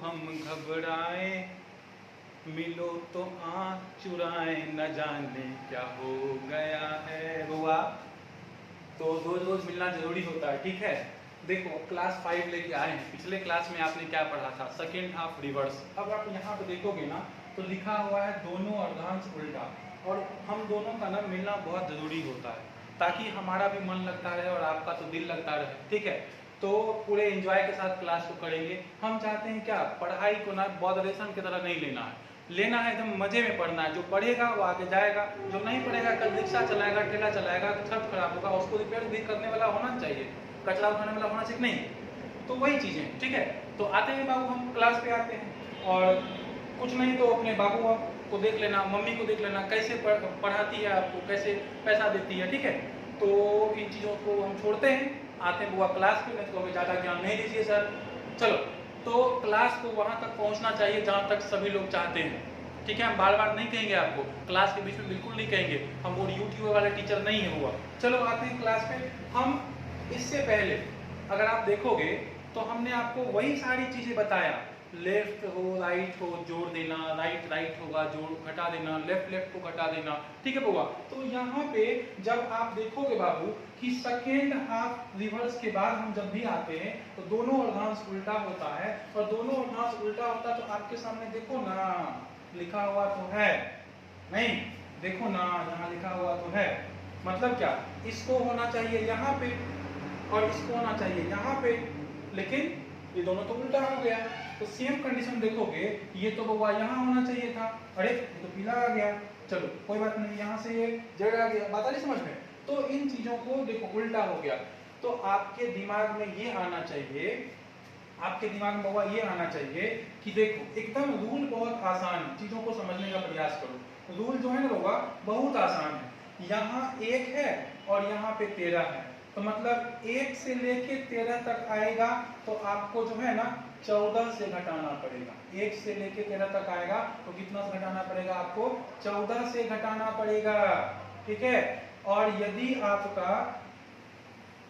हम घबराए, मिलो तो आँख चुराए, न जाने क्या हो गया है। बुआ तो रोज रोज मिलना जरूरी होता है, ठीक है। देखो क्लास 5 लेके आए हैं, पिछले क्लास में आपने क्या पढ़ा था, सेकेंड हाफ रिवर्स। अब आप यहाँ पे देखोगे ना तो लिखा हुआ है दोनों अर्धांश उल्टा, और हम दोनों का ना मिलना बहुत जरूरी होता है ताकि हमारा भी मन लगता रहे और आपका तो दिल लगता रहे, ठीक है। तो पूरे एंजॉय के साथ क्लास को करेंगे। हम चाहते हैं क्या, पढ़ाई को ना बॉदरेशन की तरह नहीं लेना है, लेना है एकदम मजे में पढ़ना है। जो पढ़ेगा वो आगे जाएगा, जो नहीं पढ़ेगा कल रिक्शा चलाएगा, ठेला चलाएगा, छत खराब होगा, उसको रिपेयर भी करने वाला होना चाहिए, कचरा उठाने वाला होना चाहिए, नहीं। तो वही चीजें, ठीक है। तो आते हैं बाबू, हम क्लास पे आते हैं, और कुछ नहीं तो अपने बाबू को देख लेना, मम्मी को देख लेना, कैसे पढ़ाती है आपको, कैसे पैसा देती है, ठीक है। तो इन चीज़ों को हम छोड़ते हैं, आते हैं बुआ क्लास पे। मैं तो हमें ज़्यादा ज्ञान नहीं दीजिए सर, चलो। तो क्लास को वहाँ तक पहुँचना चाहिए जहाँ तक सभी लोग चाहते हैं, ठीक है। हम बार बार नहीं कहेंगे आपको, क्लास के बीच में बिल्कुल नहीं कहेंगे, हम वो यूट्यूब वाले टीचर नहीं है हुआ। चलो आते हैं क्लास पे। हम इससे पहले अगर आप देखोगे तो हमने आपको वही सारी चीज़ें बताया, लेफ्ट हो राइट हो जोड़ देना, राइट राइट होगा जोड़ घटा देना, लेफ्ट लेफ्ट को घटा देना, ठीक है बुआ। तो यहाँ पे जब आप देखोगे बाबू कि सेकेंड हाफ रिवर्स के बाद हम जब भी आते हैं तो दोनों अर्धांश उल्टा होता है, और दोनों अर्धांश उल्टा होता है तो आपके सामने देखो ना लिखा हुआ तो है, नहीं देखो ना यहाँ लिखा हुआ तो है। मतलब क्या, इसको होना चाहिए यहाँ पे और इसको होना चाहिए यहाँ पे, लेकिन ये दोनों तो उल्टा हो गया। तो सेम कंडीशन देखोगे, ये तो बउआ यहाँ होना चाहिए था, अरे ये तो पीला आ गया, चलो कोई बात नहीं, यहाँ से ये जड़ आ गया, बात आ रही समझ में। तो इन चीजों को देखो उल्टा हो गया, तो आपके दिमाग में ये आना चाहिए, आपके दिमाग में बउआ ये आना चाहिए कि देखो एकदम रूल बहुत आसान है, चीजों को समझने का प्रयास करो। रूल जो है ना बउआ बहुत आसान है, यहाँ 1 है और यहाँ पे 13 है, तो मतलब 1 से लेके 13 तक आएगा तो आपको जो है ना 14 से घटाना पड़ेगा। 1 से लेके 13 तक आएगा तो कितना से घटाना पड़ेगा आपको, 14 से घटाना पड़ेगा, ठीक है। और यदि आपका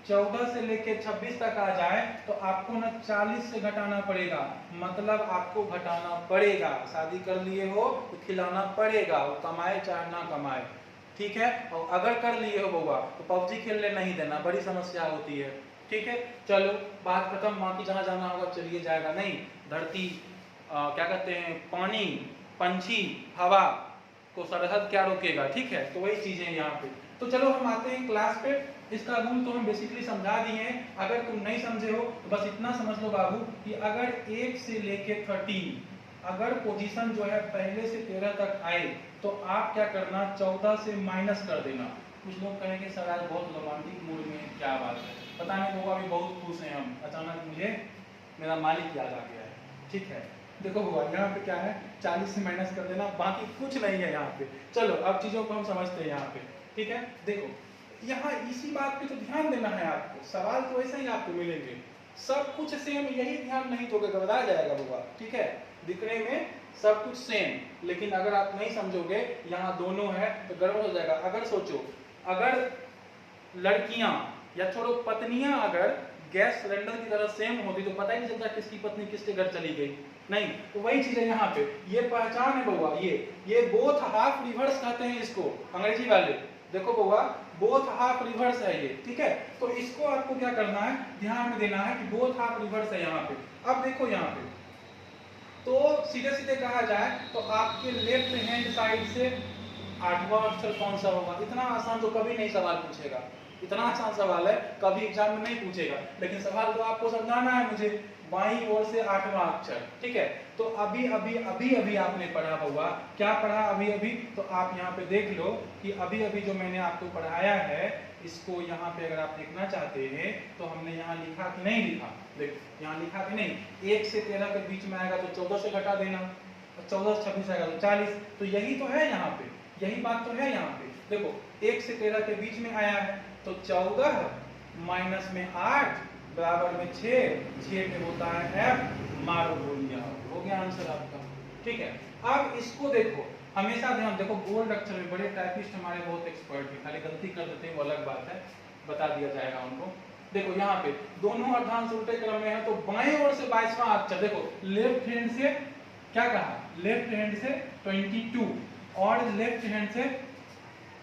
14 से लेके 26 तक आ जाए तो आपको ना 40 से घटाना पड़ेगा, मतलब आपको घटाना पड़ेगा। शादी कर लिए हो तो खिलाना पड़ेगा, वो कमाए चाहे ना कमाए, ठीक है। और अगर कर लिए हो बउआ तो पबजी खेलने नहीं देना, बड़ी समस्या होती है, ठीक है। चलो बात खत्म, बाकी जहाँ जाना होगा चलिए जाएगा, नहीं धरती क्या कहते हैं, पानी, पंछी, हवा को सरहद क्या रोकेगा, ठीक है। तो वही चीजें यहाँ पे। तो चलो हम आते हैं क्लास पे। इसका रूल तो हम बेसिकली समझा दिए हैं, अगर तुम नहीं समझे हो तो बस इतना समझ लो बाबू कि अगर 1 से लेके 13 अगर पोजीशन जो है पहले से 13 तक आए तो आप क्या करना, 14 से माइनस कर देना। कुछ लोग कहेंगे सर आज बहुत रोमांटिक मूड में, क्या बात है, पता नहीं होगा, अभी बहुत खुश हैं हम, अचानक मुझे मेरा मालिक याद आ गया है, ठीक है। देखो हुआ यहाँ पे क्या है, 40 से माइनस कर देना, बाकी कुछ नहीं है यहाँ पे। चलो अब चीजों को हम समझते हैं यहाँ पे, ठीक है। देखो यहाँ इसी बात पे तो ध्यान देना है आपको, सवाल तो ऐसे ही आपको मिलेंगे, सब कुछ सेम, यही ध्यान नहीं तो घबरा जाएगा बुआ, ठीक है। दिखने में सब कुछ सेम, लेकिन अगर आप नहीं समझोगे यहाँ दोनों है तो गड़बड़ हो जाएगा। अगर सोचो, अगर लड़कियां या छोड़ो पत्नियां अगर गैस सिलेंडर की तरह सेम होती तो पता ही नहीं चलता किसकी पत्नी किसके घर चली गई, नहीं। तो वही चीज है यहाँ पे, ये पहचान है बउआ, ये बोथ हाफ रिवर्स कहते हैं इसको अंग्रेजी वाले। देखो बउआ बोथ हाफ रिवर्स है ये, ठीक है। तो इसको आपको क्या करना है, ध्यान में देना है कि बोथ हाफ रिवर्स है यहाँ पे। अब देखो यहाँ पे तो सीधे सीधे कहा जाए तो आपके लेफ्ट हैंड साइड से 8वां अक्षर कौन सा होगा। इतना आसान तो कभी नहीं सवाल पूछेगा, इतना आसान सवाल है कभी एग्जाम में नहीं पूछेगा, लेकिन सवाल तो आपको समझाना है मुझे। बाईं ओर से 8वां अक्षर, ठीक है। तो अभी अभी अभी अभी आपने पढ़ा हुआ, क्या पढ़ा अभी अभी, तो आप यहाँ पे देख लो कि अभी अभी जो मैंने आपको पढ़ाया है, इसको यहाँ पे अगर आप देखना चाहते हैं तो हमने यहाँ लिखा कि नहीं लिखा, देखो यहाँ लिखा कि नहीं, 1 से 13 के बीच में आएगा तो 14 से घटा देना, 14 से 26 आएगा तो 40, तो यही तो है यहाँ पे, यही बात तो है यहाँ पे। देखो 1 से 13 के बीच में आया है तो 14 माइनस में 8 बराबर में 6 पे होता है F, मारो बोलिया, हो गया आंसर आपका, ठीक है। अब इसको देखो, हमेशा ध्यान देखो, बोल्ड अक्षर में, बड़े टाइपिस्ट हमारे बहुत एक्सपर्ट है, खाली गलती कर देते हैं वो अलग बात है, बता दिया जाएगा उनको। देखो यहाँ पे दोनों अर्धांश उल्टे क्रम में है, तो बाएं ओर से 22वां अक्षर, देखो लेफ्ट हैंड से क्या कहा, लेफ्ट हैंड से 22 और लेफ्ट हैंड से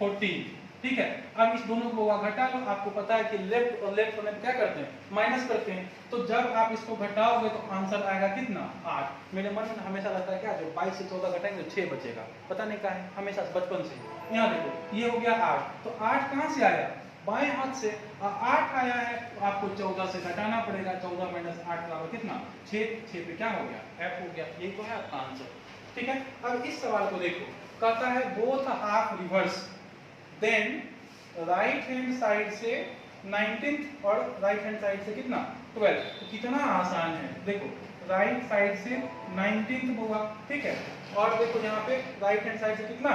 14, ठीक है। अब इस दोनों को घटा लो, आपको पता है कि लेफ्ट और लेफ्ट होने पे क्या करते हैं, माइनस करते हैं, तो जब आप इसको घटाओगे तो आंसर आएगा कितना, 8। मेरे मन में हमेशा लगता है क्या, जब 22 से 14 घटाएंगे तो 6 बचेगा, पता नहीं क्या है, हमेशा बचपन से। यहाँ देखो ये हो गया 8, तो 8 कहाँ से आया, बाएं हाथ से, 8 आया है तो आपको 14 से घटाना पड़ेगा, 14 माइनस 8 बराबर कितना, 6। 6 पे क्या हो गया, F हो गया, ये तो है आपका आंसर, ठीक है। अब इस सवाल को देखो, कहता है both half reverse, then right hand side से 19 और राइट हैंड साइड से कितना, 12। तो कितना आसान है, देखो राइट साइड से 19 होगा, ठीक है, और देखो यहाँ पे राइट हैंड साइड से कितना,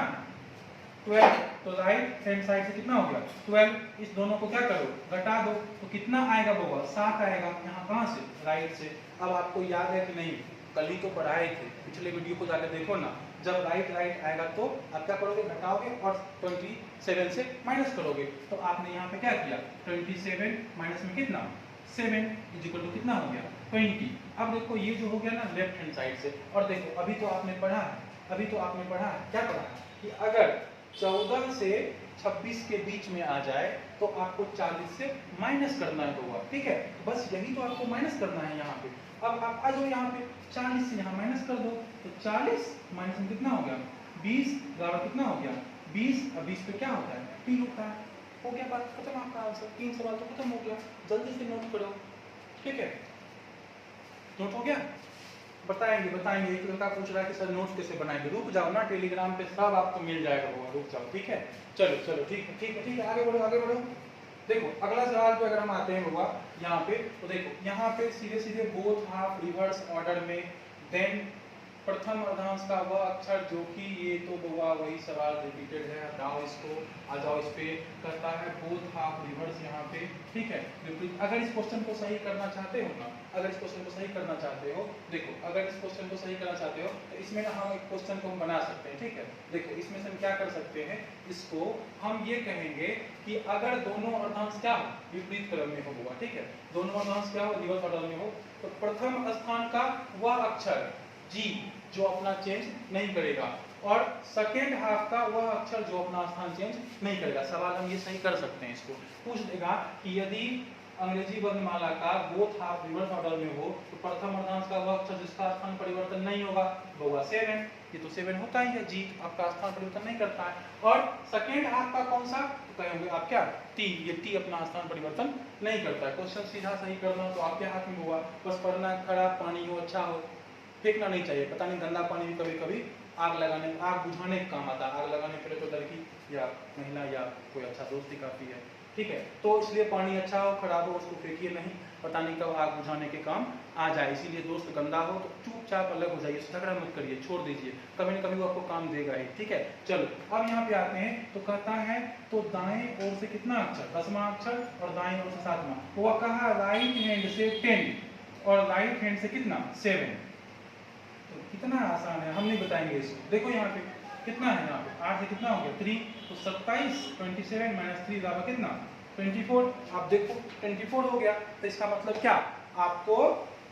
12, तो राइट हैंड साइड से कितना हो गया 12। इस दोनों को क्या करो, घटा दो, तो कितना आएगा होगा, 7 आएगा। यहाँ कहाँ से, राइट से। अब आपको याद है कि नहीं, कल ही तो पढ़ाए थे, पिछले वीडियो को जाकर देखो ना, जब राइट राइट आएगा तो आप क्या करोगे, घटाओगे और 27 से माइनस करोगे, तो आपने यहाँ पे क्या किया, 27 माइनस में कितना 7 इक्वल टू कितना हो गया 20। अब देखो ये जो हो गया ना लेफ्ट हैंड साइड से, और देखो अभी तो आपने पढ़ा है, क्या पढ़ा है कि अगर 14 से 26 के बीच में आ जाए तो आपको 40 से माइनस करना होगा, ठीक है, बस यही तो आपको माइनस करना है यहाँ पे। अब आप आ जाओ यहाँ पे, 40 से यहाँ माइनस कर दो, तो 40 माइनस में कितना हो गया 20 बराबर कितना हो गया 20, और 20 पे क्या होता है p होता है। हो गया, बात खत्म, आपका आंसर 3 सवाल तो खत्म हो गया, जल्दी से नोट करो, ठीक है, नोट हो गया। बताएंगे एक लड़का पूछ रहा है कि सर नोट्स कैसे बनाएंगे, रुक जाओ ना, टेलीग्राम पे सब आपको मिल जाएगा, होगा, रुक जाओ, ठीक है, चलो ठीक है, आगे बढ़ो। देखो अगला सवाल पे अगर हम आते हैं होगा यहाँ पे, तो देखो यहाँ पे सीधे बोथ हाफ रिवर्स ऑर्डर में, देन प्रथम अर्धांश का वह अक्षर जो कि, ये तो होगा वही सवाल रिपीटेड है, हटाओ इसको, आ जाओ इस पे, कहता है बोथ हाफ रिवर्स यहाँ पे, ठीक है। अगर इस क्वेश्चन को सही करना चाहते हो ना, देखो अगर इस क्वेश्चन को सही करना चाहते हो तो इसमें ना हम एक क्वेश्चन को हम बना सकते हैं, ठीक है। देखो इसमें से हम क्या कर सकते हैं, इसको हम ये कहेंगे कि अगर दोनों अर्धांश क्या हो, विपरीत क्रम में होगा, ठीक है, दोनों अर्धांश क्या हो, रिवर्स ऑर्डर में हो, तो प्रथम स्थान का वह अक्षर जी जो अपना चेंज नहीं करेगा, और सेकेंड हाफ का वह अक्षर जो अपना स्थान चेंज नहीं करेगा। सवाल हम ये सही कर सकते हैं, इसको पूछ देगा कि यदि अंग्रेजी वर्णमाला का बोथ हाफ रिवर्स ऑर्डर में हो तो प्रथम अर्धांश का वह अक्षर जिसका स्थान परिवर्तन नहीं होगा वो होगा 7, ये तो 7 होता ही है, जी आपका स्थान परिवर्तन नहीं करता है। और सेकेंड हाफ का कौन सा, तो कहेंगे आप क्या टी, ये टी अपना स्थान परिवर्तन नहीं करता है। क्वेश्चन सीधा सही करना तो आपके हाथ में हुआ, बस पढ़ना, खराब पानी हो अच्छा हो, फेंकना नहीं चाहिए, पता नहीं गंदा पानी भी कभी कभी आग लगाने, आग बुझाने का काम आता है, आग लगाने के लिए तो लड़की या महिला या कोई अच्छा दोस्त ही काफी है, ठीक है, तो इसलिए पानी अच्छा हो खराब हो उसको फेंकिए नहीं, पता नहीं कब आग बुझाने के काम आ जाए, इसीलिए दोस्त गंदा हो तो चुपचाप अलग हो जाइए, झगड़ा मत करिए, छोड़ दीजिए, कभी न कभी वो आपको काम देगा ही, ठीक है। चलो अब यहाँ पे आते हैं, तो कहता है तो दाएं ओर से कितना अक्षर, 10वां अक्षर, और दाएं ओर से 7वां, वो कहा राइट हैंड से 10 और राइट हैंड से कितना 7, तो कितना आसान है, हम नहीं बताएंगे इसको। देखो यहाँ पे कितना है, यहाँ पे 8 से कितना हो गया 3, तो 27, 27 माइनस 3 बराबर कितना 24। आप देखो 24 हो गया, तो इसका मतलब क्या, आपको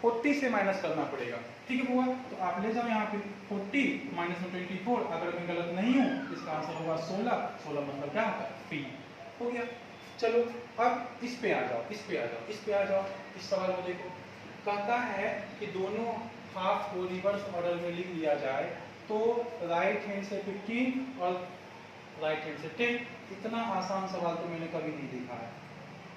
40 से माइनस करना पड़ेगा, ठीक है हुआ। तो आप ले जाओ यहाँ पे 40 माइनस 24, अगर मैं गलत नहीं हूँ इसका आंसर होगा 16, 16 मतलब क्या होता है पी, हो गया। चलो अब इस पे आ जाओ, इस सवाल को देखो, कहता है कि दोनों हाफ को रिवर्स ऑर्डर में लिख लिया जाए तो राइट हैंड से 15 और राइट हैंड से 10, इतना आसान सवाल तो मैंने कभी नहीं देखा है,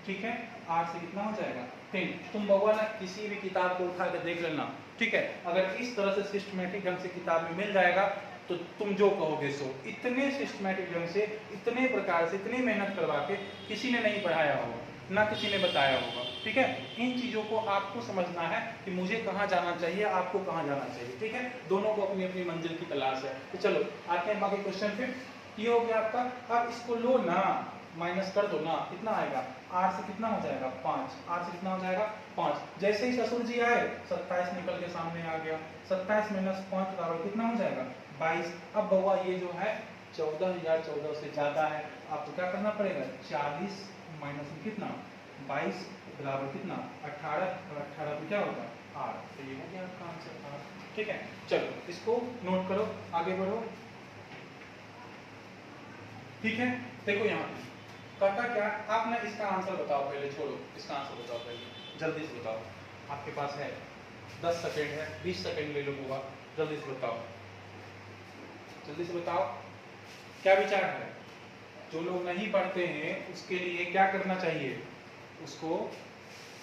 ठीक है। 8 से कितना हो जाएगा 10, तुम बउआ ना किसी भी किताब को उठा के देख लेना, ठीक है, अगर इस तरह से सिस्टमेटिक ढंग से किताब में मिल जाएगा तो तुम जो कहोगे सो, इतने सिस्टमेटिक ढंग से, इतने प्रकार से, इतनी मेहनत करवा के किसी ने नहीं पढ़ाया होगा, ना किसी ने बताया होगा, ठीक है। इन चीजों को आपको समझना है कि मुझे कहाँ जाना चाहिए, आपको कहाँ जाना चाहिए, ठीक है, दोनों को अपनी अपनी मंजिल की तलाश है। तो चलो आते हैं बाकी क्वेश्चन पे, ये हो गया आपका। अब इसको लो ना, माइनस कर दो ना, कितना आएगा 8 से कितना हो जाएगा 5, 8 से कितना हो जाएगा 5, जैसे ही ससुर जी आए 27 निकल के सामने आ गया, 27 माइनस 5 बराबर कितना हो जाएगा 22। अब बउआ ये जो है 14,014 से ज्यादा है, आपको क्या करना पड़ेगा 40 माइनस में कितना 22 बराबर कितना 18 और 18 तो क्या होगा 8। तो ये हो गया आपका आंसर 8। ठीक है, चलो इसको नोट करो, आगे बढ़ो। ठीक है, देखो यहाँ पे कहता क्या, आप ना इसका आंसर बताओ पहले, छोड़ो इसका आंसर बताओ पहले, जल्दी से बताओ। आपके पास है 10 सेकंड है, 20 सेकंड ले लो होगा, जल्दी से बताओ, जल्दी से बताओ क्या विचार है। जो लोग नहीं पढ़ते हैं उसके लिए क्या करना चाहिए, उसको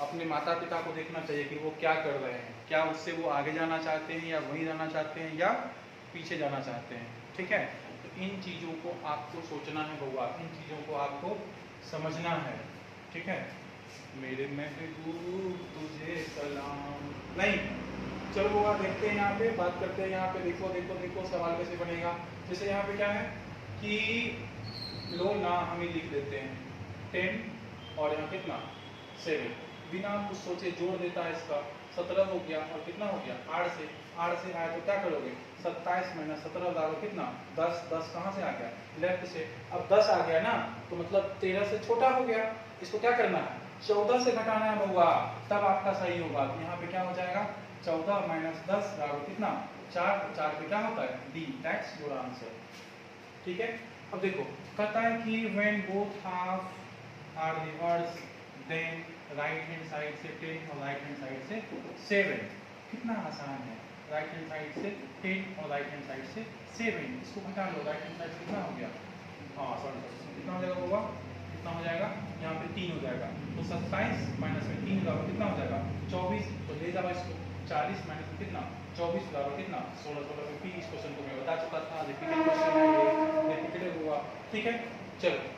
अपने माता पिता को देखना चाहिए कि वो क्या कर रहे हैं, क्या उससे वो आगे जाना चाहते हैं या वहीं जाना चाहते हैं या पीछे जाना चाहते हैं। ठीक है, तो इन चीज़ों को आपको सोचना है बउआ, इन चीज़ों को आपको समझना है। ठीक है, मेरे महबूब तुझे सलाम नहीं। चलो बउआ देखते हैं, यहाँ पे बात करते हैं। यहाँ पे देखो देखो देखो सवाल कैसे बनेगा। जैसे यहाँ पे क्या है कि लो ना, हम ही लिख देते हैं 10 और यहाँ कितना 7, बिना कुछ सोचे जोड़ देता है इसका 17 हो गया और कितना हो गया 8 से आया तो क्या करोगे 27 माइनस 17 डालो कितना 10। 10 कहाँ से आ गया लेफ्ट से। अब 10 आ गया ना तो मतलब 13 से छोटा हो गया, इसको क्या करना है 14 से घटाना है बउआ, तब आपका सही होगा। तो यहाँ पे क्या हो जाएगा 14 माइनस 10 डालो कितना 4। 4 पे क्या होता है डी, दैट्स योर आंसर। ठीक है, अब देखो कहता है कि when both half are reversed then right hand side से 10 और राइट हैंड साइड से 7। कितना आसान है, राइट हैंड साइड से 10 और राइट हैंड साइड से 7, इसको घटा लो। राइट हैंड साइड से कितना हो गया, हाँ सॉरी कितना हो जाएगा होगा, कितना हो जाएगा यहाँ पे 3 हो जाएगा। तो 27 माइनस में 3 बराबर कितना हो जाएगा 24। तो ले जाओ इसको 40 माइनस में कितना 24 बराबर कितना 16। 16 में भी इस क्वेश्चन को मैं बता चुका था, रिपीटेड क्वेश्चन है ये, रिपीटेड हुआ। ठीक है, चलो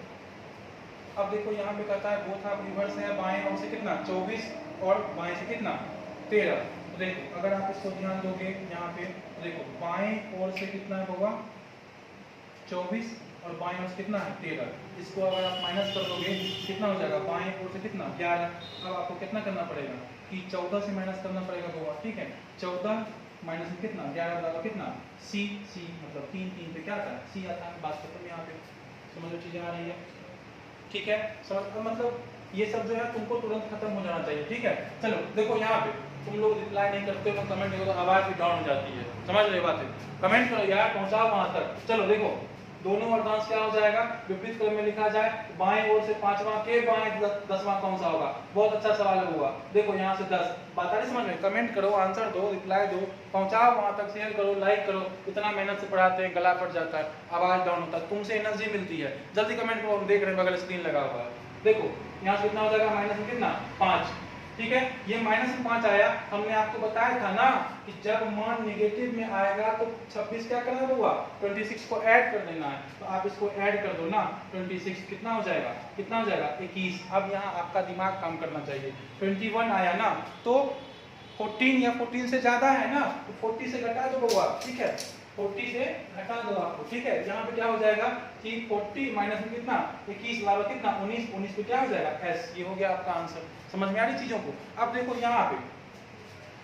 अब देखो यहाँ पे कहता है बोथ हाफ रिवर्स है, बाएं ओर से कितना 24 और बाएं से कितना 13। तो देखो अगर आप इसको ध्यान दोगे यहाँ पे तो देखो बाएं ओर से कितना होगा 24 और बाएं ओर से कितना है 13। इसको अगर आप माइनस कर दोगे कितना हो जाएगा बाएं ओर से कितना 11। अब आपको कितना करना पड़ेगा कि 14 से माइनस करना पड़ेगा होगा। ठीक है, 14 माइनस में कितना 11 बराबर कितना सी। सी मतलब 3 3 पे क्या आता है सी आता है। बात खत्म यहाँ पे, समझ लो चीजें आ रही है। ठीक है, समझ मतलब ये सब जो है तुमको तुरंत खत्म हो जाना चाहिए। ठीक है, चलो देखो यहाँ पे तुम लोग रिप्लाई नहीं करते हो, कमेंट नहीं करो, आवाज भी डाउन हो जाती है, समझ रहे बात है। कमेंट करो यार, पहुंचाओ वहां तक। चलो देखो दोनों अर्धांश क्या हो जाएगा, विपरीत क्रम में लिखा जाए बाएं ओर से 5वां के बाएं 10वां कौन सा होगा। बहुत अच्छा सवाल हुआ। देखो यहाँ से 10 बात आ रही समझ में, कमेंट करो, आंसर दो, रिप्लाई दो, पहुंचाओ वहां तक, शेयर करो, लाइक करो। इतना मेहनत से पढ़ाते हैं, गला फट जाता है, आवाज डाउन होता है, तुमसे एनर्जी मिलती है। जल्दी कमेंट करो, हम देख रहे हैं बगल स्क्रीन लगा हुआ है। देखो यहाँ से कितना हो जाएगा माइनस में कितना 5। ठीक है, ये माइनस में 5 आया, हमने आपको बताया था ना कि जब मान नेगेटिव में आएगा तो 26 क्या करना होगा 26 को ऐड कर देना है। तो आप इसको ऐड कर दो ना, 26 कितना हो जाएगा 21। अब यहाँ आपका दिमाग काम करना चाहिए। 21 आया ना तो 14 या 14 से ज्यादा है ना, तो 40 से घटा दो बउआ। ठीक है, 40 से घटा दो आपको। ठीक है, यहाँ पे क्या हो जाएगा कि 40 माइनस में कितना 21 बराबर कितना 19। 19 पे क्या हो जाएगा एस। ये हो गया आपका आंसर। समझ में आ रही चीजों को। अब देखो यहाँ पे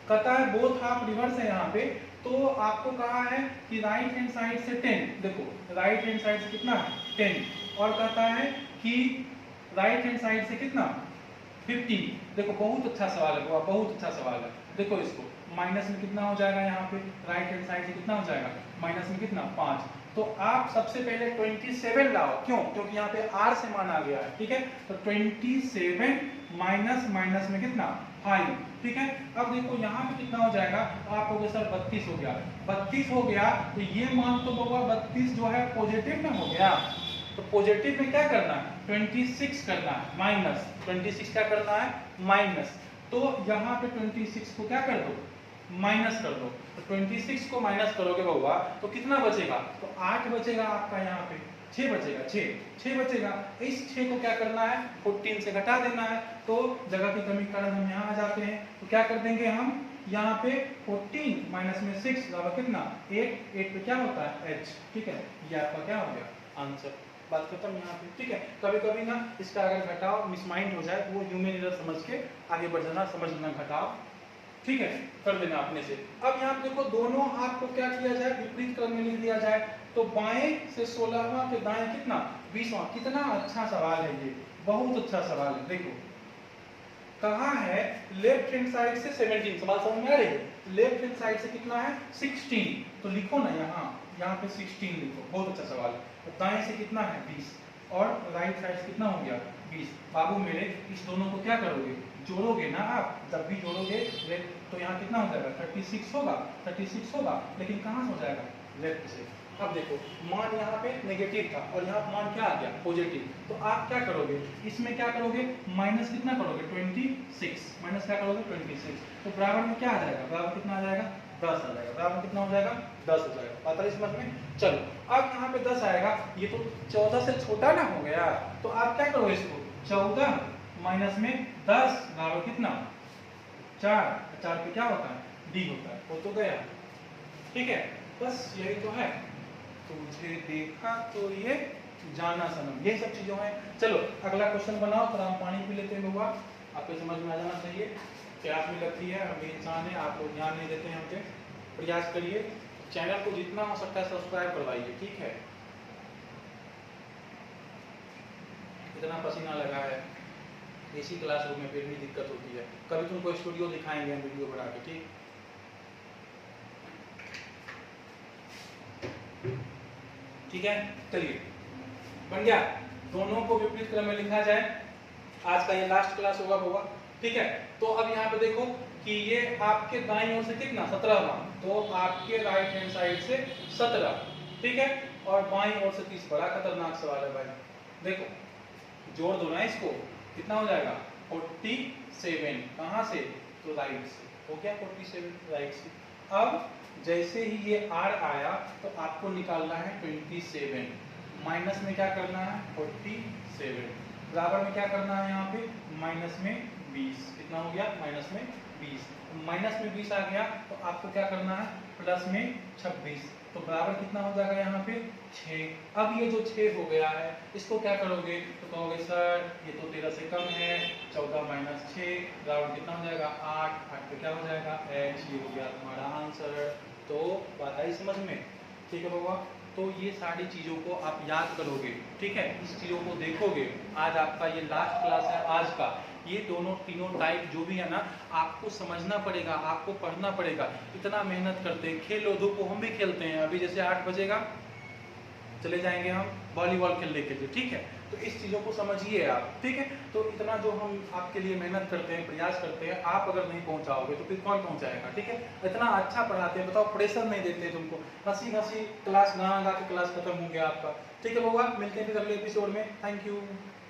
कहता है बोथ हाफ रिवर्स है यहाँ पे, तो आपको कहा है कि राइट हैंड साइड से 10। देखो राइट हैंड साइड से कितना है 10 और कहता है कि राइट हैंड साइड से कितना 15। देखो बहुत अच्छा सवाल है, बहुत अच्छा सवाल है। देखो इसको माइनस में कितना हो जाएगा, यहाँ पे राइट हैंड साइड से कितना हो जाएगा माइनस में कितना 5। तो आप सबसे पहले 27 लाओ, क्यों क्योंकि यहाँ पे r से मान आ गया है। ठीक है, तो 27 माइनस माइनस में कितना 5। ठीक है, अब देखो यहाँ पे कितना हो जाएगा, आप हो गए सर 32 हो गया। 32 हो गया तो ये मान तो होगा 32 जो है पॉजिटिव में हो गया, तो पॉजिटिव में क्या करना है 26 करना है माइनस 26 क्या करना है माइनस। तो यहाँ पे 26 को क्या कर दो माइनस कर दो। तो 26 को माइनस करोगे बउआ तो कितना बचेगा, तो 8 बचेगा आपका, यहाँ पे 6 बचेगा, 6 बचेगा। इस 6 को क्या करना है 14 से घटा देना है। तो जगह की कमी के कारण हम यहाँ आ जाते हैं, तो क्या कर देंगे हम यहाँ पे 14 माइनस में 6 बराबर कितना 8। 8 पे क्या होता है h। ठीक है, ये आपका क्या हो गया आंसर। बात खत्म यहाँ पे। ठीक है, कभी कभी ना इसका अगर घटाव मिसमाइंड हो जाए तो वो ह्यूमन एरर समझ के आगे बढ़ जाना, समझ लेना घटाव। ठीक है, कर देना अपने से। अब यहाँ पे देखो दोनों हाथ को क्या किया जाए विपरीत क्रम में लिख दिया जाए। तो बाएं से 16वां के दाएं कितना 20वां। कितना अच्छा सवाल है ये, बहुत अच्छा सवाल है। देखो कहाँ है, लेफ्ट हैंड साइड से 17, सवाल समझ में आ रही है, लेफ्ट हैंड साइड से कितना है 16, तो लिखो ना यहाँ पे 16 लिखो, बहुत अच्छा सवाल है। दाएं से कितना है 20 और राइट साइड से कितना हो गया 20। बाबू मेरे इस दोनों को क्या करोगे, जोड़ोगे ना आप, जब भी जोड़ोगे तो यहाँ कितना हो जाएगा 36 होगा, 36 होगा, लेकिन कहाँ से हो जाएगा लेफ्ट से। अब देखो मान यहाँ पे नेगेटिव था और यहाँ मान क्या आ गया पॉजिटिव, तो आप क्या करोगे इसमें क्या करोगे माइनस कितना करोगे 26, माइनस क्या करोगे 26, तो बराबर में क्या आ जाएगा, बराबर कितना आ जाएगा 10 आ जाएगा, बराबर कितना हो जाएगा 10 हो जाएगा। 45 समझ में। चलो अब यहाँ पे 10 आएगा, ये तो 14 से छोटा ना हो गया, तो आप क्या करोगे इसको 14 माइनस में 10 बराबर कितना 4, 4 पे क्या होता है डी होता है, वो तो गया। ठीक है बस यही तो है, तुझे देखा तो ये जाना सनम, ये सब चीजों है। चलो अगला क्वेश्चन बनाओ, थोड़ा हम पानी पी लेते हैं लोग, आपको समझ में आ जाना चाहिए, प्यास भी लगती है, हम भी इंसान है, आप लोग ध्यान नहीं देते हैं हम पे। प्रयास करिए, चैनल को जितना हो सकता है सब्सक्राइब करवाइए, ठीक है। इतना पसीना लगा है इसी क्लासरूम में, फिर भी दिक्कत होती है, कभी तुमको स्टूडियो दिखाएंगे हम वीडियो बना के, ठीक। ठीक है चलिए बन गया, दोनों को विपरीत क्रम में लिखा जाए, आज का ये लास्ट क्लास होगा होगा, ठीक है। तो अब यहाँ पे देखो कि ये आपके दाईं ओर से कितना 17वां, तो आपके राइट हैंड साइड से 17, ठीक है, और बाईं ओर से 30। बड़ा खतरनाक सवाल है भाई, देखो जोड़ दो ना इसको, कितना हो जाएगा 47, कहाँ से तो राइट से, हो गया 47 राइट से। अब जैसे ही ये r आया तो आपको निकालना है 27, माइनस में क्या करना है 47, बराबर में क्या करना है यहाँ पे माइनस में 20, कितना हो गया माइनस में 20, माइनस में 20 आ गया तो आपको क्या करना है प्लस में 26, तो बराबर कितना हो जाएगा यहाँ पे 6। अब ये जो 6 हो गया है इसको क्या करोगे, तो कहोगे सर ये तो 13 से कम है, 14 माइनस 6 बराबर कितना हो जाएगा 8, 8 पे क्या हो जाएगा h, ये हो गया तुम्हारा आंसर। तो बात आई समझ में, ठीक है बाबा। तो ये सारी चीज़ों को आप याद करोगे, ठीक है, इस चीज़ों को देखोगे। आज आपका ये लास्ट क्लास है आज का, ये दोनों तीनों टाइप जो भी है ना आपको समझना पड़ेगा, आपको पढ़ना पड़ेगा। इतना मेहनत करते हैं, खेलो धूपो हम भी खेलते हैं, अभी जैसे 8 बजेगा चले जाएंगे हम वॉलीबॉल खेलने के लिए, ठीक है। तो इस चीज़ों को समझिए आप, ठीक है। तो इतना जो हम आपके लिए मेहनत करते हैं, प्रयास करते हैं, आप अगर नहीं पहुंचाओगे तो फिर कौन पहुंचाएगा, ठीक है। इतना अच्छा पढ़ाते हैं, बताओ प्रेशर नहीं देते तुमको, हंसी हंसी क्लास गा गा के क्लास खत्म हो गया आपका, ठीक है बाबा। मिलते हैं फिर अगले एपिसोड में, थैंक यू।